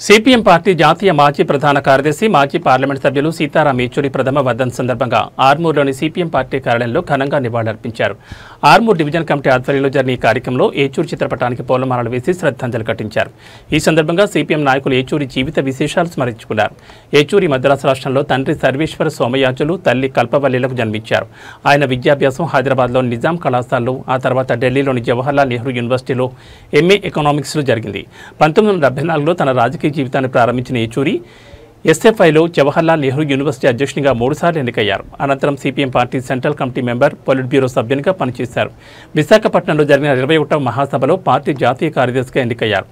CPM party జాతీయ మాజీ ప్రధాన కార్యదర్శి మాజీ పార్లమెంట్ సభ్యులు సీతారాం యేచూరి ప్రథమ వర్ధంతి సందర్భంగా ఆర్మూర్లోని సిపిఎం పార్టీ కార్యాలయంలో ఘనంగా నివాళులర్పించారు. ఆర్మూర్ డివిజన్ కమిటీ ఆధ్వర్యంలో జరిగిన ఈ కార్యక్రమంలో యేచూరి చిత్రపటానికి పూలమాలలు వేసి శ్రద్ధాంజలి ఘటించారు. ఈ సందర్భంగా సిపిఎం నాయకులు యేచూరి జీవిత విశేషాలు స్మరించుకున్నారు. యేచూరి మద్రాసు రాష్ట్రంలో తండ్రి సర్వేశ్వర సోమయాజులు, తల్లి కల్పవల్లిలకు జన్మించారు. ఆయన విద్యాభ్యాసం హైదరాబాద్లోని నిజాం కళాశాలలో, ఆ తర్వాత ఢిల్లీలోని జవహర్లాల్ నెహ్రూ యూనివర్సిటీలో ఎంఏ ఎకనామిక్స్లో జరిగింది. 1974లో తన రాజకీయ జీవితాన్ని ప్రారంభించిన యేచూరి ఎస్ఎఫ్ఐలో జవహర్లాల్ నెహ్రూ యూనివర్సిటీ అధ్యక్షునిగా 3 సార్లు ఎన్నికయ్యారు. అనంతరం CPM party central committee member, polit bureau సభ్యునిగా పనిచేశారు. విశాఖపట్నంలో జరిగిన 21వ మహాసభలో పార్టీ జాతీయ కార్యదర్శిగా ఎన్నికయ్యారు.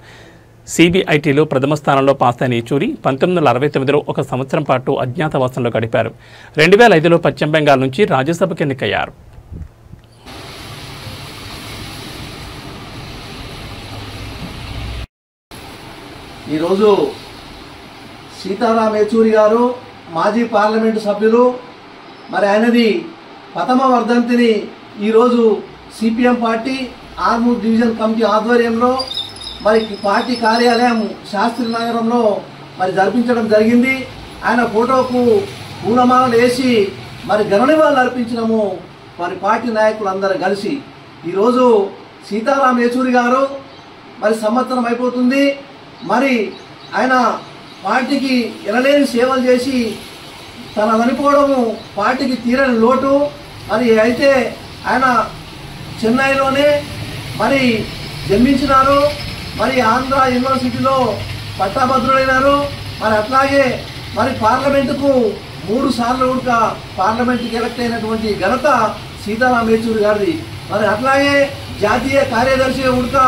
సిబిఐటీలో ప్రథమ స్థానంలో పాస్ అయిన యేచూరి 1969లో 1 సంవత్సరం పాటు అజ్ఞాతవాసంలో గడిపారు. 2005లో పశ్చిమ బెంగాల్ నుంచి రాజ్యసభకు ఎన్నికయ్యారు. ఈరోజు సీతారాం యేచూరి గారు మాజీ పార్లమెంటు సభ్యులు, మరి ఆయనది ప్రథమ వర్ధంతిని ఈరోజు CPM party Armoor division committee ఆధ్వర్యంలో మరి పార్టీ కార్యాలయం శాస్త్రి నగరంలో మరి జరిపించడం జరిగింది. ఆయన ఫోటోకు పూలమాలలు వేసి మరి ఘననివాళులు అర్పించడము మరి పార్టీ నాయకులందరూ కలిసి. ఈరోజు సీతారాం యేచూరి గారు మరి సంవత్సరం అయిపోతుంది. మరి ఆయన పార్టీకి ఎనలేని సేవలు చేసి తన చనిపోవడము పార్టీకి తీరని లోటు. మరి అయితే ఆయన చెన్నైలోనే మరి జన్మించినారు. మరి ఆంధ్ర యూనివర్సిటీలో పట్టాభద్రులైనారు. మరి అట్లాగే మరి పార్లమెంటుకు 3 సార్లు కూడా పార్లమెంటుకి ఎలక్ట్ అయినటువంటి ఘనత సీతారాం యేచూరి గారిది. మరి అట్లాగే జాతీయ కార్యదర్శిగా కూడా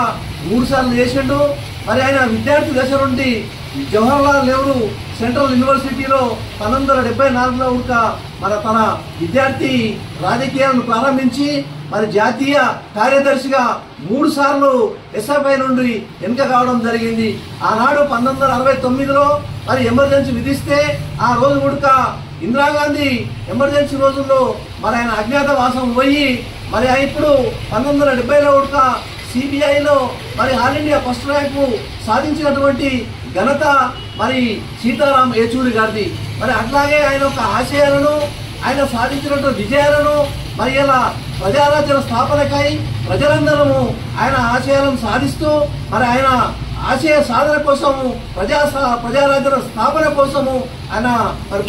3 సార్లు చేసిండు. మరి ఆయన విద్యార్థి దశ నుండి జవహర్లాల్ నెహ్రూ సెంట్రల్ యూనివర్సిటీలో 1974లో కూడా మన తన విద్యార్థి రాజకీయాలను ప్రారంభించి మరి జాతీయ కార్యదర్శిగా 3 సార్లు ఎస్ఎఫ్ఐ నుండి ఎన్నిక కావడం జరిగింది. ఆనాడు 1969లో మరి ఎమర్జెన్సీ విధిస్తే ఆ రోజు కూడా ఇందిరాగాంధీ ఎమర్జెన్సీ రోజుల్లో మరి ఆయన అజ్ఞాతవాసం పోయి మరి ఇప్పుడు 1970లో కూడా సిబిఐలో మరి ఆల్ ఇండియా ఫస్ట్ ర్యాంకు సాధించినటువంటి ఘనత మరి సీతారాం యేచూరి గారిది. మరి అట్లాగే ఆయన యొక్క ఆశయాలను, ఆయన సాధించినటువంటి విజయాలను మరి ఇలా ప్రజారాజ్య స్థాపనకై ప్రజలందరము ఆయన ఆశయాలను సాధిస్తూ మరి ఆయన ఆశయ సాధన కోసము ప్రజారాజ్య స్థాపన కోసము ఆయన మరి